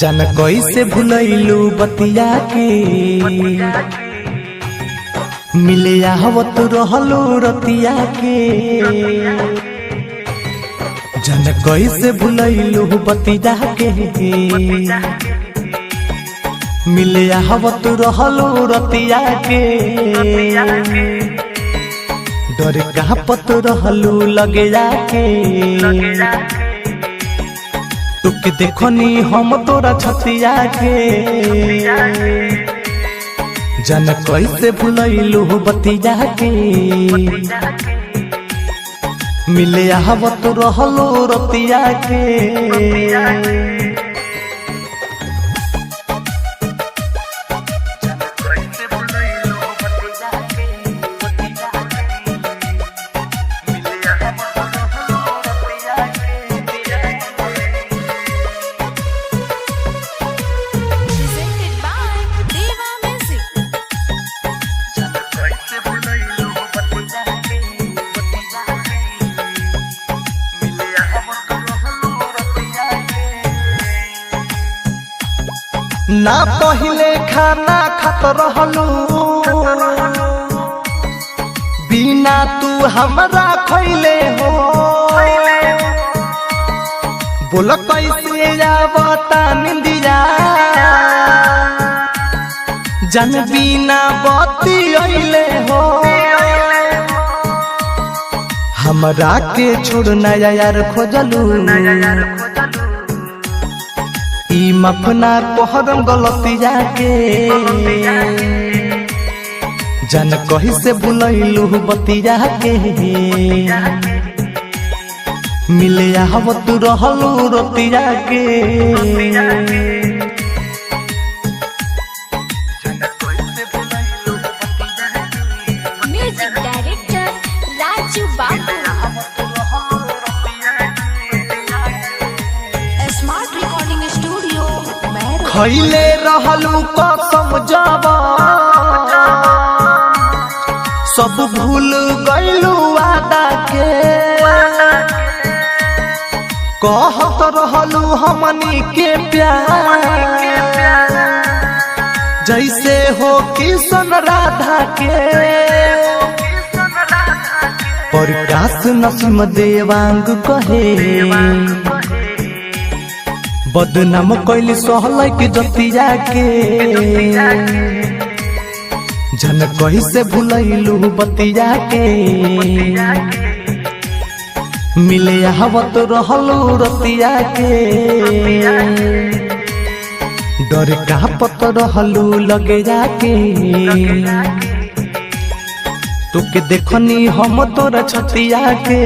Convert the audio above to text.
जन कैसे भुलैलू बतिया के मिले आवत रहलू रतिया के। जन कैसे भुलैलू बतिया के मिले आवत रहलू रतिया के। डर कांपत रहलू लगे जाके तुके देखनी हम तोरा छतिया के। जन कैसे भुलैलू बतिया के मिले आवत रहलू रतिया के। ना पहले खाना खात रहलू बिना तू हमरा खैले हो। बोल कैसे आवता निंदिया जन बिना बती अइले हो। हमरा के छोड़ नया यार खोजलू ई मफना कोहरम गलतिया के। जन कही से भुलैलू बतिया के मिले आवत रहलू रतिया के। म्यूजिक डायरेक्टर राजू बाबू, स्मार्ट रिकॉर्डिंग स्टूडियो मैरो। खैले रहलू कसम जावा सब भूल गइलू वादा के। कहत रहलू हमनी के प्यार जैसे हो किशन राधा के। प्रकाश नसीम देवांग कहे बदनाम कैली सहल के जतिया के। जन कही से भुलैलू बतिया के मिले आवत रहलू रतिया के। डर कांपत रहलू लगे जाके तुके देखनी हम तोरा छतिया के।